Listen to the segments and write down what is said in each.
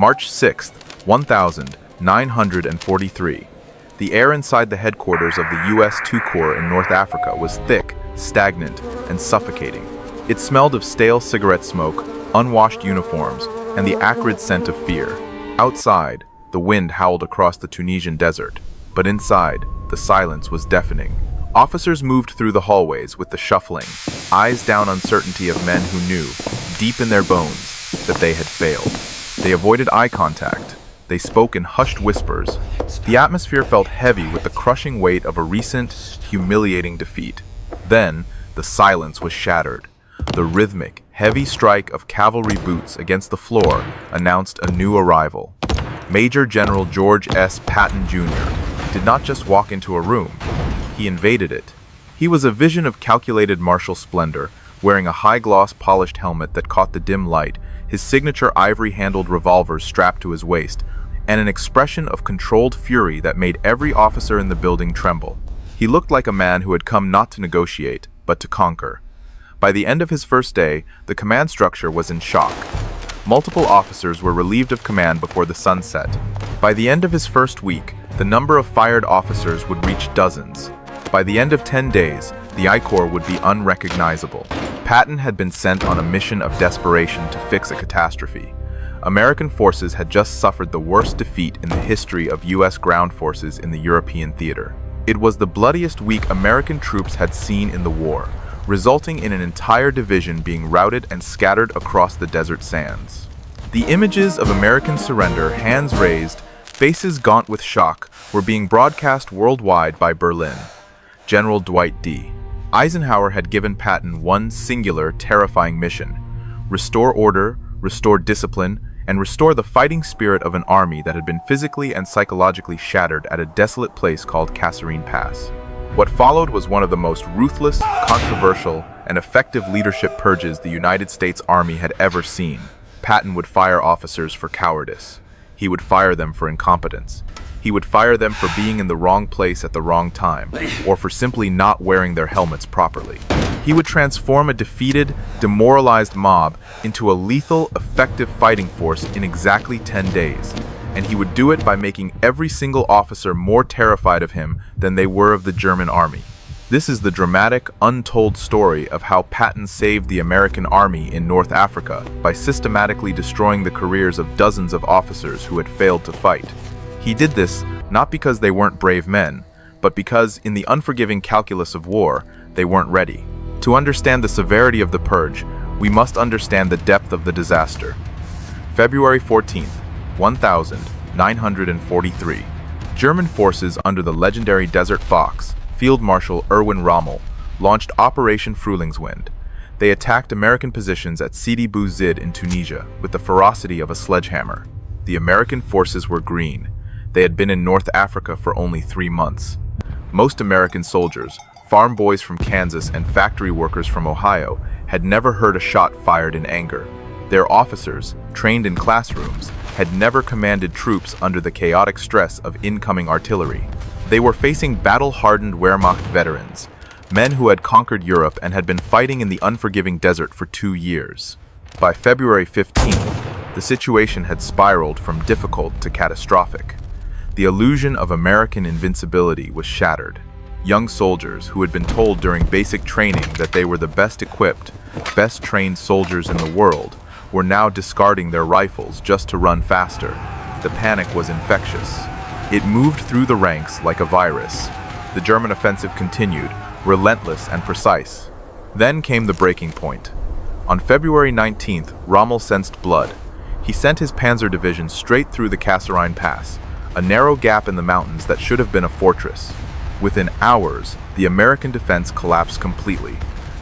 March 6th, 1943. The air inside the headquarters of the U.S. II Corps in North Africa was thick, stagnant, and suffocating. It smelled of stale cigarette smoke, unwashed uniforms, and the acrid scent of fear. Outside, the wind howled across the Tunisian desert, but inside, the silence was deafening. Officers moved through the hallways with the shuffling, eyes down uncertainty of men who knew, deep in their bones, that they had failed. They avoided eye contact. They spoke in hushed whispers. The atmosphere felt heavy with the crushing weight of a recent, humiliating defeat. Then, the silence was shattered. The rhythmic, heavy strike of cavalry boots against the floor announced a new arrival. Major General George S. Patton, Jr. did not just walk into a room. He invaded it. He was a vision of calculated martial splendor, wearing a high-gloss polished helmet that caught the dim light, his signature ivory-handled revolver strapped to his waist, and an expression of controlled fury that made every officer in the building tremble. He looked like a man who had come not to negotiate, but to conquer. By the end of his first day, the command structure was in shock. Multiple officers were relieved of command before the sun set. By the end of his first week, the number of fired officers would reach dozens. By the end of 10 days, the I Corps would be unrecognizable. Patton had been sent on a mission of desperation to fix a catastrophe. American forces had just suffered the worst defeat in the history of U.S. ground forces in the European theater. It was the bloodiest week American troops had seen in the war, resulting in an entire division being routed and scattered across the desert sands. The images of American surrender, hands raised, faces gaunt with shock, were being broadcast worldwide by Berlin. General Dwight D. Eisenhower had given Patton one singular, terrifying mission: restore order, restore discipline, and restore the fighting spirit of an army that had been physically and psychologically shattered at a desolate place called Kasserine Pass. What followed was one of the most ruthless, controversial, and effective leadership purges the United States Army had ever seen. Patton would fire officers for cowardice. He would fire them for incompetence. He would fire them for being in the wrong place at the wrong time, or for simply not wearing their helmets properly. He would transform a defeated, demoralized mob into a lethal, effective fighting force in exactly 10 days. And he would do it by making every single officer more terrified of him than they were of the German army. This is the dramatic, untold story of how Patton saved the American army in North Africa by systematically destroying the careers of dozens of officers who had failed to fight. He did this not because they weren't brave men, but because, in the unforgiving calculus of war, they weren't ready. To understand the severity of the purge, we must understand the depth of the disaster. February 14th, 1943. German forces under the legendary Desert Fox, Field Marshal Erwin Rommel, launched Operation Frühlingswind. They attacked American positions at Sidi Bou Zid in Tunisia with the ferocity of a sledgehammer. The American forces were green. They had been in North Africa for only 3 months. Most American soldiers, farm boys from Kansas and factory workers from Ohio, had never heard a shot fired in anger. Their officers, trained in classrooms, had never commanded troops under the chaotic stress of incoming artillery. They were facing battle-hardened Wehrmacht veterans, men who had conquered Europe and had been fighting in the unforgiving desert for 2 years. By February 15th, the situation had spiraled from difficult to catastrophic. The illusion of American invincibility was shattered. Young soldiers who had been told during basic training that they were the best equipped, best trained soldiers in the world were now discarding their rifles just to run faster. The panic was infectious. It moved through the ranks like a virus. The German offensive continued, relentless and precise. Then came the breaking point. On February 19th, Rommel sensed blood. He sent his panzer division straight through the Kasserine Pass, a narrow gap in the mountains that should have been a fortress. Within hours, the American defense collapsed completely.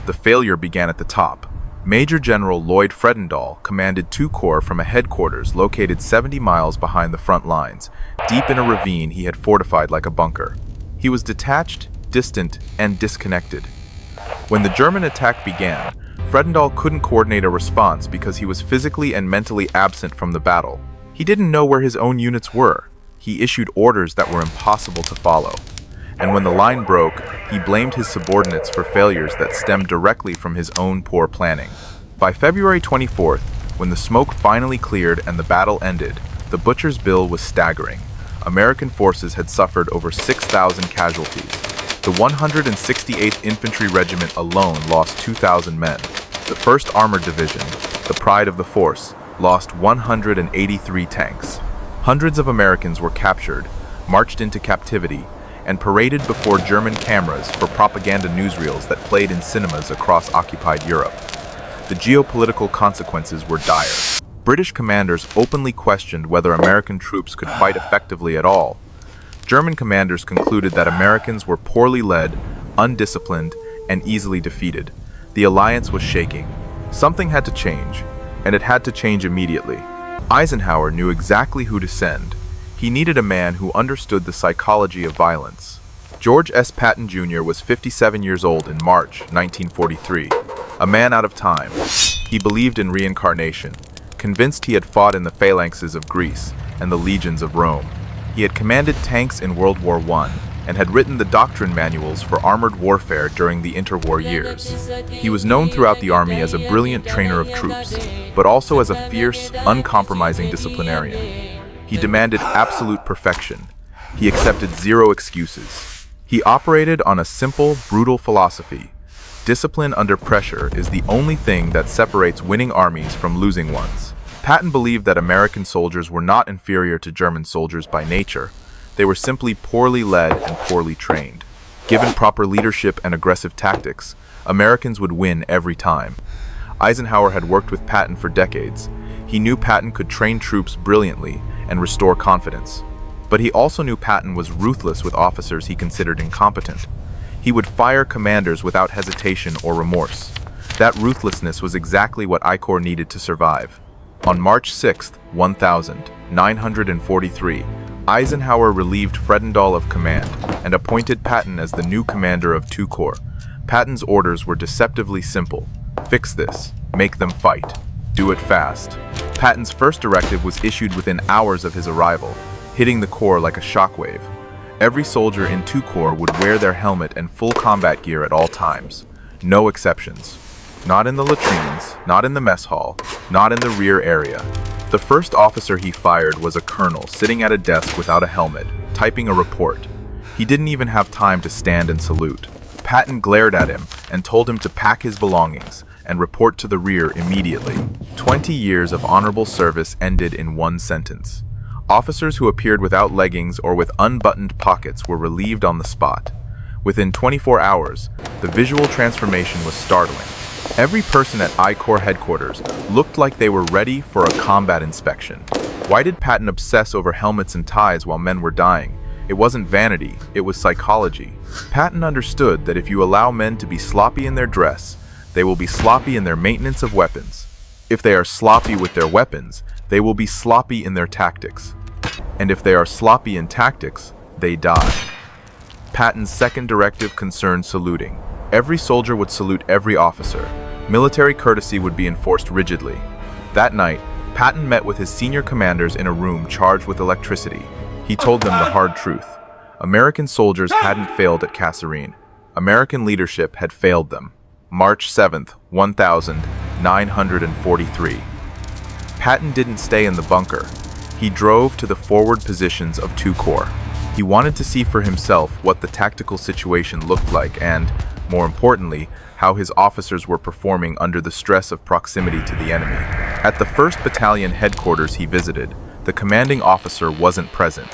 The failure began at the top. Major General Lloyd Fredendall commanded II Corps from a headquarters located 70 miles behind the front lines, deep in a ravine he had fortified like a bunker. He was detached, distant, and disconnected. When the German attack began, Fredendall couldn't coordinate a response because he was physically and mentally absent from the battle. He didn't know where his own units were. He issued orders that were impossible to follow. And when the line broke, he blamed his subordinates for failures that stemmed directly from his own poor planning. By February 24th, When the smoke finally cleared and the battle ended, the butcher's bill was staggering. American forces had suffered over 6,000 casualties. The 168th Infantry Regiment alone lost 2,000 men. The 1st Armored Division, the pride of the force, lost 183 tanks. Hundreds of Americans were captured, marched into captivity, and paraded before German cameras for propaganda newsreels that played in cinemas across occupied Europe. The geopolitical consequences were dire. British commanders openly questioned whether American troops could fight effectively at all. German commanders concluded that Americans were poorly led, undisciplined, and easily defeated. The alliance was shaking. Something had to change, and it had to change immediately. Eisenhower knew exactly who to send. He needed a man who understood the psychology of violence. George S. Patton Jr. was 57 years old in March 1943, a man out of time. He believed in reincarnation, convinced he had fought in the phalanxes of Greece and the legions of Rome. He had commanded tanks in World War I and had written the doctrine manuals for armored warfare during the interwar years. He was known throughout the army as a brilliant trainer of troops, but also as a fierce, uncompromising disciplinarian. He demanded absolute perfection. He accepted zero excuses. He operated on a simple, brutal philosophy. Discipline under pressure is the only thing that separates winning armies from losing ones. Patton believed that American soldiers were not inferior to German soldiers by nature. They were simply poorly led and poorly trained. Given proper leadership and aggressive tactics, Americans would win every time. Eisenhower had worked with Patton for decades. He knew Patton could train troops brilliantly and restore confidence. But he also knew Patton was ruthless with officers he considered incompetent. He would fire commanders without hesitation or remorse. That ruthlessness was exactly what I Corps needed to survive. On March 6, 1943, Eisenhower relieved Fredendall of command and appointed Patton as the new commander of II Corps. Patton's orders were deceptively simple. Fix this. Make them fight. Do it fast. Patton's first directive was issued within hours of his arrival, hitting the Corps like a shockwave. Every soldier in II Corps would wear their helmet and full combat gear at all times. No exceptions. Not in the latrines, not in the mess hall, not in the rear area. The first officer he fired was a colonel sitting at a desk without a helmet, typing a report. He didn't even have time to stand and salute. Patton glared at him and told him to pack his belongings and report to the rear immediately. 20 years of honorable service ended in one sentence. Officers who appeared without leggings or with unbuttoned pockets were relieved on the spot. Within 24 hours, the visual transformation was startling. Every person at I Corps headquarters looked like they were ready for a combat inspection. Why did Patton obsess over helmets and ties while men were dying? It wasn't vanity, it was psychology. Patton understood that if you allow men to be sloppy in their dress, they will be sloppy in their maintenance of weapons. If they are sloppy with their weapons, they will be sloppy in their tactics. And if they are sloppy in tactics, they die. Patton's second directive concerned saluting. Every soldier would salute every officer. Military courtesy would be enforced rigidly. That night, Patton met with his senior commanders in a room charged with electricity. He told them the hard truth. American soldiers hadn't failed at Kasserine. American leadership had failed them. March 7th, 1943. Patton didn't stay in the bunker. He drove to the forward positions of II Corps. He wanted to see for himself what the tactical situation looked like and, more importantly, how his officers were performing under the stress of proximity to the enemy. At the 1st Battalion headquarters he visited, the commanding officer wasn't present.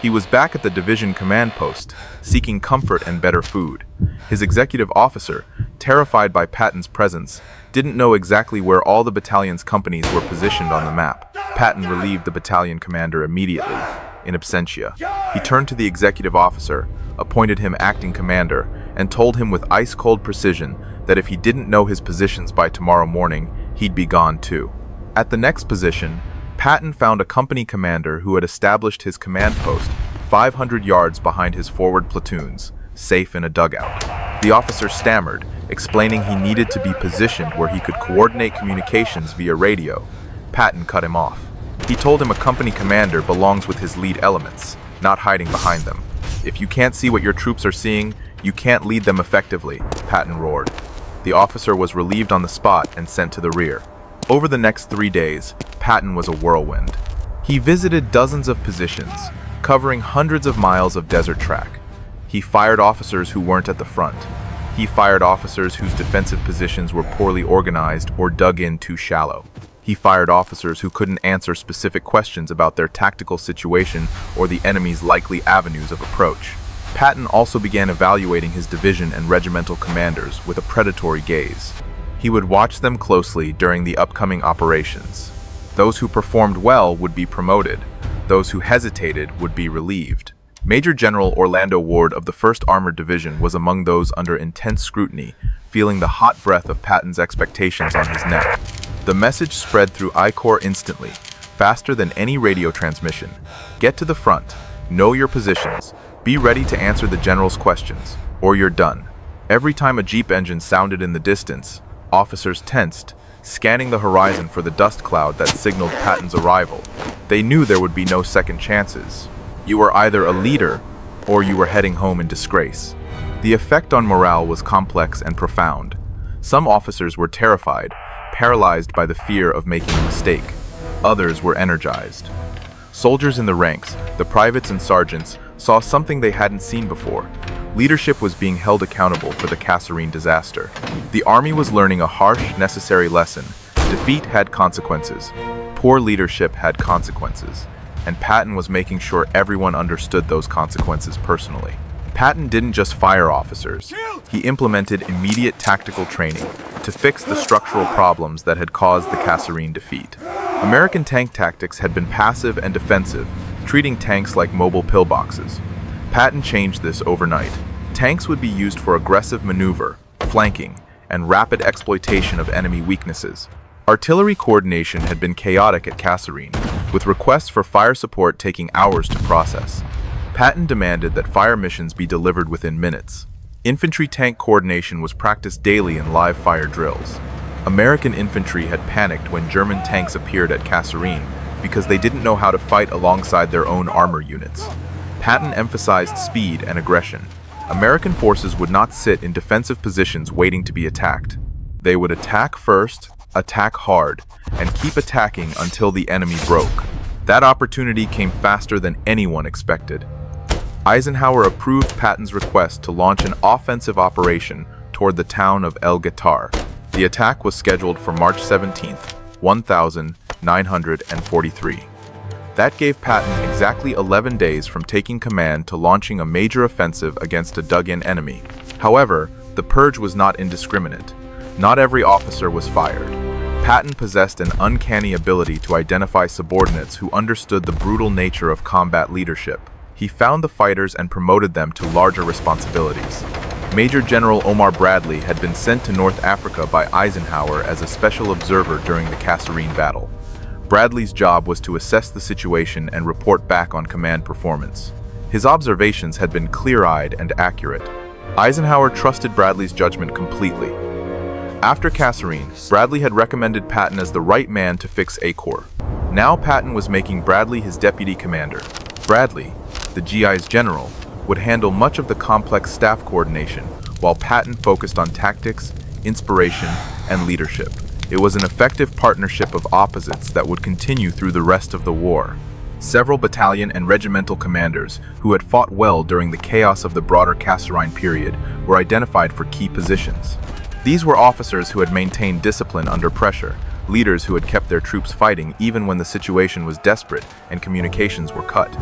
He was back at the division command post, seeking comfort and better food. His executive officer, terrified by Patton's presence, didn't know exactly where all the battalion's companies were positioned on the map. Patton relieved the battalion commander immediately, in absentia. He turned to the executive officer, appointed him acting commander, and told him with ice-cold precision that if he didn't know his positions by tomorrow morning, he'd be gone too. At the next position, Patton found a company commander who had established his command post 500 yards behind his forward platoons, safe in a dugout. The officer stammered, explaining he needed to be positioned where he could coordinate communications via radio. Patton cut him off. He told him a company commander belongs with his lead elements, not hiding behind them. If you can't see what your troops are seeing, you can't lead them effectively, Patton roared. The officer was relieved on the spot and sent to the rear. Over the next 3 days, Patton was a whirlwind. He visited dozens of positions, covering hundreds of miles of desert track. He fired officers who weren't at the front. He fired officers whose defensive positions were poorly organized or dug in too shallow. He fired officers who couldn't answer specific questions about their tactical situation or the enemy's likely avenues of approach. Patton also began evaluating his division and regimental commanders with a predatory gaze. He would watch them closely during the upcoming operations. Those who performed well would be promoted. Those who hesitated would be relieved. Major General Orlando Ward of the 1st Armored Division was among those under intense scrutiny, feeling the hot breath of Patton's expectations on his neck. The message spread through I Corps instantly, faster than any radio transmission. Get to the front, know your positions, be ready to answer the general's questions, or you're done. Every time a jeep engine sounded in the distance, officers tensed, scanning the horizon for the dust cloud that signaled Patton's arrival. They knew there would be no second chances. You were either a leader, or you were heading home in disgrace. The effect on morale was complex and profound. Some officers were terrified, paralyzed by the fear of making a mistake. Others were energized. Soldiers in the ranks, the privates and sergeants, saw something they hadn't seen before. Leadership was being held accountable for the Kasserine disaster. The army was learning a harsh, necessary lesson. Defeat had consequences. Poor leadership had consequences. And Patton was making sure everyone understood those consequences personally. Patton didn't just fire officers. He implemented immediate tactical training to fix the structural problems that had caused the Kasserine defeat. American tank tactics had been passive and defensive, treating tanks like mobile pillboxes. Patton changed this overnight. Tanks would be used for aggressive maneuver, flanking, and rapid exploitation of enemy weaknesses. Artillery coordination had been chaotic at Kasserine, with requests for fire support taking hours to process. Patton demanded that fire missions be delivered within minutes. Infantry tank coordination was practiced daily in live fire drills. American infantry had panicked when German tanks appeared at Kasserine because they didn't know how to fight alongside their own armor units. Patton emphasized speed and aggression. American forces would not sit in defensive positions waiting to be attacked. They would attack first, attack hard, and keep attacking until the enemy broke. That opportunity came faster than anyone expected. Eisenhower approved Patton's request to launch an offensive operation toward the town of El Guitar. The attack was scheduled for March 17, 1943. That gave Patton exactly 11 days from taking command to launching a major offensive against a dug-in enemy. However, the purge was not indiscriminate. Not every officer was fired. Patton possessed an uncanny ability to identify subordinates who understood the brutal nature of combat leadership. He found the fighters and promoted them to larger responsibilities. Major General Omar Bradley had been sent to North Africa by Eisenhower as a special observer during the Kasserine battle. Bradley's job was to assess the situation and report back on command performance. His observations had been clear-eyed and accurate. Eisenhower trusted Bradley's judgment completely. After Kasserine, Bradley had recommended Patton as the right man to fix A Corps. Now Patton was making Bradley his deputy commander. Bradley, the GI's general, would handle much of the complex staff coordination, while Patton focused on tactics, inspiration, and leadership. It was an effective partnership of opposites that would continue through the rest of the war. Several battalion and regimental commanders who had fought well during the chaos of the broader Kasserine period were identified for key positions. These were officers who had maintained discipline under pressure, leaders who had kept their troops fighting even when the situation was desperate and communications were cut.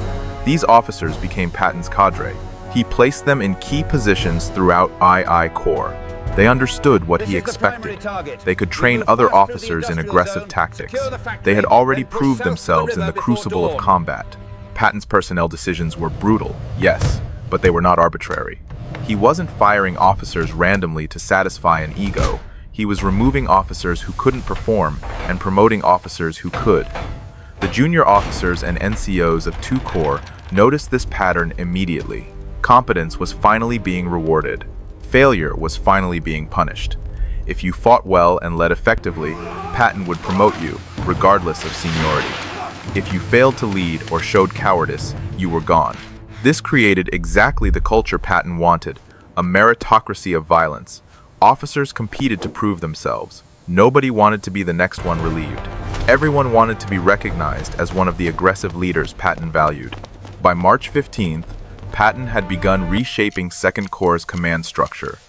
These officers became Patton's cadre. He placed them in key positions throughout I Corps. They understood what he expected. They could train other officers in aggressive tactics. They had already proved themselves in the crucible of combat. Patton's personnel decisions were brutal, yes, but they were not arbitrary. He wasn't firing officers randomly to satisfy an ego. He was removing officers who couldn't perform and promoting officers who could. The junior officers and NCOs of II Corps noticed this pattern immediately. Competence was finally being rewarded. Failure was finally being punished. If you fought well and led effectively, Patton would promote you, regardless of seniority. If you failed to lead or showed cowardice, you were gone. This created exactly the culture Patton wanted, a meritocracy of violence. Officers competed to prove themselves. Nobody wanted to be the next one relieved. Everyone wanted to be recognized as one of the aggressive leaders Patton valued. By March 15th, Patton had begun reshaping 2nd Corps' command structure.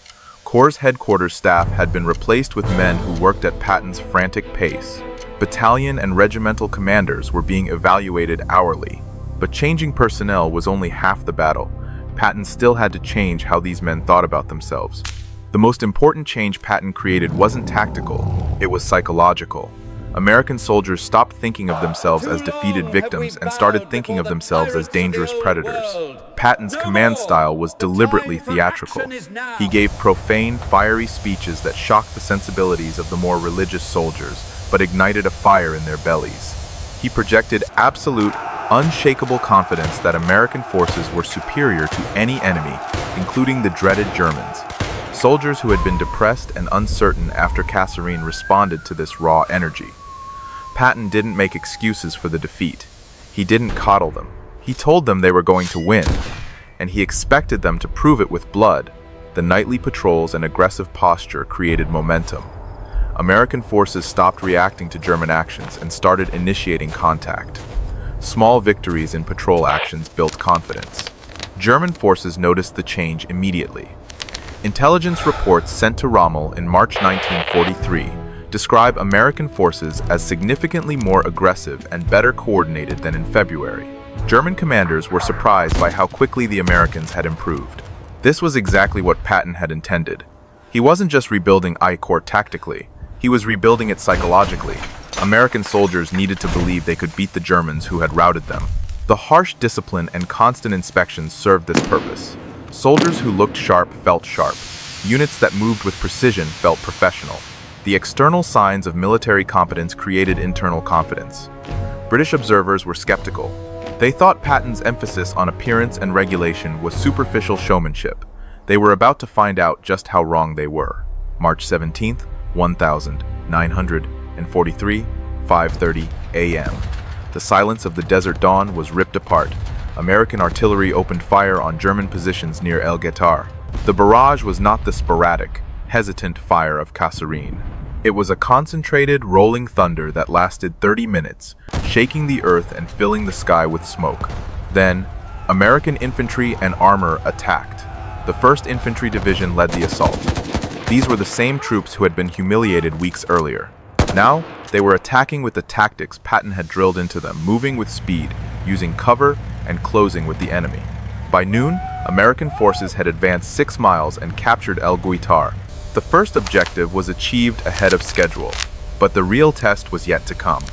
Corps' headquarters staff had been replaced with men who worked at Patton's frantic pace. Battalion and regimental commanders were being evaluated hourly. But changing personnel was only half the battle. Patton still had to change how these men thought about themselves. The most important change Patton created wasn't tactical, it was psychological. American soldiers stopped thinking of themselves as defeated victims and started thinking of themselves as dangerous predators. Patton's command style was deliberately theatrical. He gave profane, fiery speeches that shocked the sensibilities of the more religious soldiers, but ignited a fire in their bellies. He projected absolute, unshakable confidence that American forces were superior to any enemy, including the dreaded Germans. Soldiers who had been depressed and uncertain after Kasserine responded to this raw energy. Patton didn't make excuses for the defeat. He didn't coddle them. He told them they were going to win, and he expected them to prove it with blood. The nightly patrols and aggressive posture created momentum. American forces stopped reacting to German actions and started initiating contact. Small victories in patrol actions built confidence. German forces noticed the change immediately. Intelligence reports sent to Rommel in March 1943 describe American forces as significantly more aggressive and better coordinated than in February. German commanders were surprised by how quickly the Americans had improved. This was exactly what Patton had intended. He wasn't just rebuilding I Corps tactically, he was rebuilding it psychologically. American soldiers needed to believe they could beat the Germans who had routed them. The harsh discipline and constant inspections served this purpose. Soldiers who looked sharp felt sharp. Units that moved with precision felt professional. The external signs of military competence created internal confidence. British observers were skeptical. They thought Patton's emphasis on appearance and regulation was superficial showmanship. They were about to find out just how wrong they were. March 17th, 1943, 5:30 a.m. The silence of the desert dawn was ripped apart. American artillery opened fire on German positions near El Guetar. The barrage was not the sporadic, hesitant fire of Kasserine. It was a concentrated, rolling thunder that lasted 30 minutes, shaking the earth and filling the sky with smoke. Then, American infantry and armor attacked. The 1st Infantry Division led the assault. These were the same troops who had been humiliated weeks earlier. Now, they were attacking with the tactics Patton had drilled into them, moving with speed, using cover, and closing with the enemy. By noon, American forces had advanced 6 miles and captured El Guetar. The first objective was achieved ahead of schedule, but the real test was yet to come.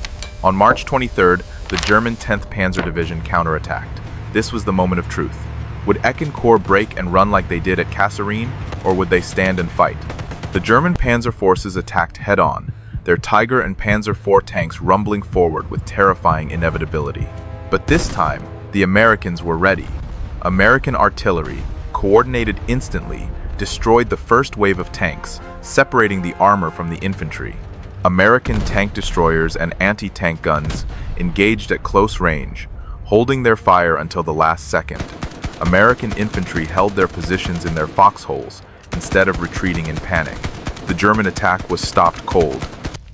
On March 23rd, the German 10th Panzer Division counterattacked. This was the moment of truth. Would Ecke Corps break and run like they did at Kasserine, or would they stand and fight? The German panzer forces attacked head-on, their Tiger and Panzer IV tanks rumbling forward with terrifying inevitability. But this time, the Americans were ready. American artillery, coordinated instantly, destroyed the first wave of tanks, separating the armor from the infantry. American tank destroyers and anti-tank guns engaged at close range, holding their fire until the last second. American infantry held their positions in their foxholes instead of retreating in panic. The German attack was stopped cold.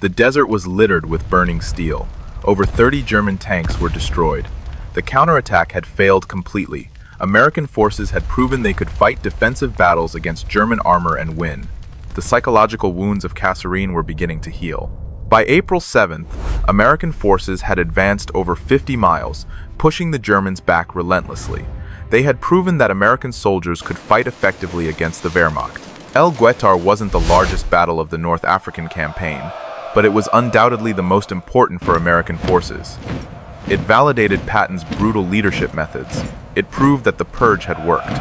The desert was littered with burning steel. Over 30 German tanks were destroyed. The counterattack had failed completely. American forces had proven they could fight defensive battles against German armor and win. The psychological wounds of Kasserine were beginning to heal. By April 7th, American forces had advanced over 50 miles, pushing the Germans back relentlessly. They had proven that American soldiers could fight effectively against the Wehrmacht. El Guetar wasn't the largest battle of the North African campaign, but it was undoubtedly the most important for American forces. It validated Patton's brutal leadership methods. It proved that the purge had worked.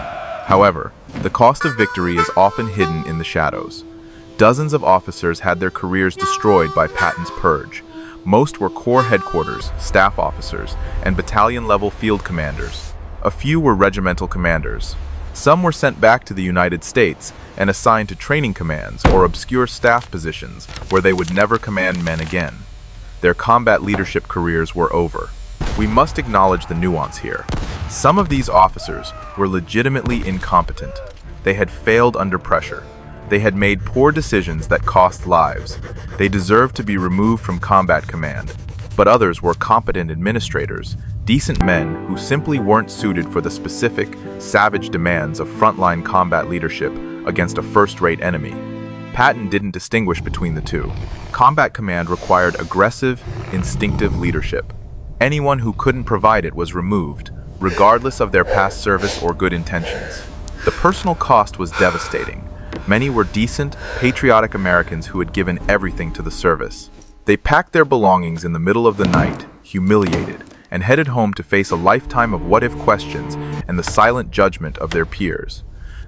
However, the cost of victory is often hidden in the shadows. Dozens of officers had their careers destroyed by Patton's purge. Most were Corps headquarters, staff officers, and battalion-level field commanders. A few were regimental commanders. Some were sent back to the United States and assigned to training commands or obscure staff positions where they would never command men again. Their combat leadership careers were over. We must acknowledge the nuance here. Some of these officers were legitimately incompetent. They had failed under pressure. They had made poor decisions that cost lives. They deserved to be removed from combat command. But others were competent administrators, decent men who simply weren't suited for the specific, savage demands of frontline combat leadership against a first-rate enemy. Patton didn't distinguish between the two. Combat command required aggressive, instinctive leadership. Anyone who couldn't provide it was removed, regardless of their past service or good intentions. The personal cost was devastating. Many were decent, patriotic Americans who had given everything to the service. They packed their belongings in the middle of the night, humiliated, and headed home to face a lifetime of what-if questions and the silent judgment of their peers.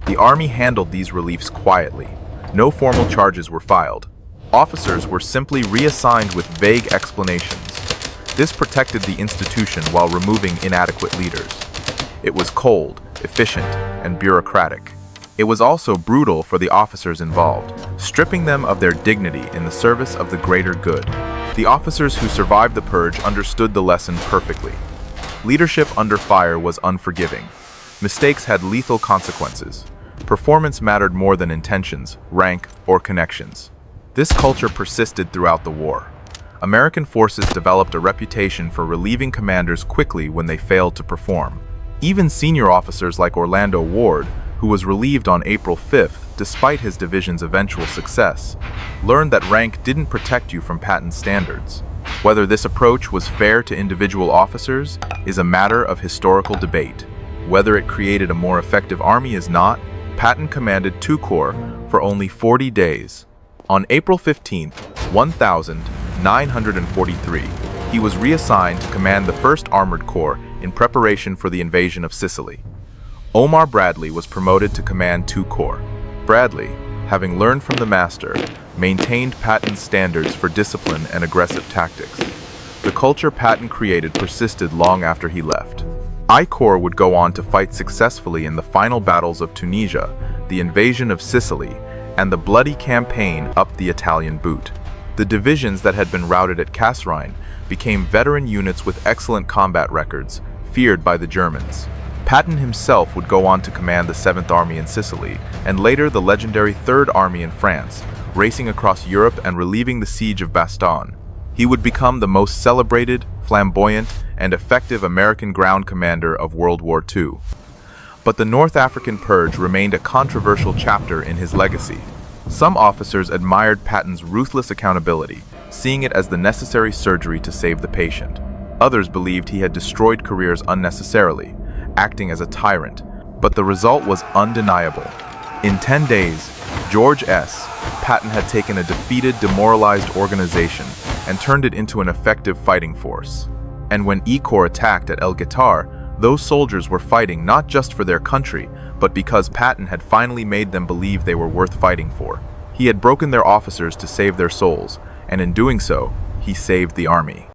The Army handled these reliefs quietly. No formal charges were filed. Officers were simply reassigned with vague explanations. This protected the institution while removing inadequate leaders. It was cold, efficient, and bureaucratic. It was also brutal for the officers involved, stripping them of their dignity in the service of the greater good. The officers who survived the purge understood the lesson perfectly. Leadership under fire was unforgiving. Mistakes had lethal consequences. Performance mattered more than intentions, rank, or connections. This culture persisted throughout the war. American forces developed a reputation for relieving commanders quickly when they failed to perform. Even senior officers like Orlando Ward, who was relieved on April 5th despite his division's eventual success, learned that rank didn't protect you from Patton's standards. Whether this approach was fair to individual officers is a matter of historical debate. Whether it created a more effective army is not. Patton commanded 2 Corps for only 40 days. On April 15, 1943, he was reassigned to command the 1st Armored Corps in preparation for the invasion of Sicily. Omar Bradley was promoted to command 2 Corps. Bradley, having learned from the master, maintained Patton's standards for discipline and aggressive tactics. The culture Patton created persisted long after he left. I Corps would go on to fight successfully in the final battles of Tunisia, the invasion of Sicily, and the bloody campaign up the Italian boot. The divisions that had been routed at Kasserine became veteran units with excellent combat records, feared by the Germans. Patton himself would go on to command the 7th Army in Sicily, and later the legendary 3rd Army in France, racing across Europe and relieving the siege of Bastogne. He would become the most celebrated, flamboyant, and effective American ground commander of World War II. But the North African Purge remained a controversial chapter in his legacy. Some officers admired Patton's ruthless accountability, seeing it as the necessary surgery to save the patient. Others believed he had destroyed careers unnecessarily, acting as a tyrant, but the result was undeniable. In 10 days, George S. Patton had taken a defeated, demoralized organization and turned it into an effective fighting force. And when I Corps attacked at El Guitar, those soldiers were fighting not just for their country, but because Patton had finally made them believe they were worth fighting for. He had broken their officers to save their souls, and in doing so, he saved the army.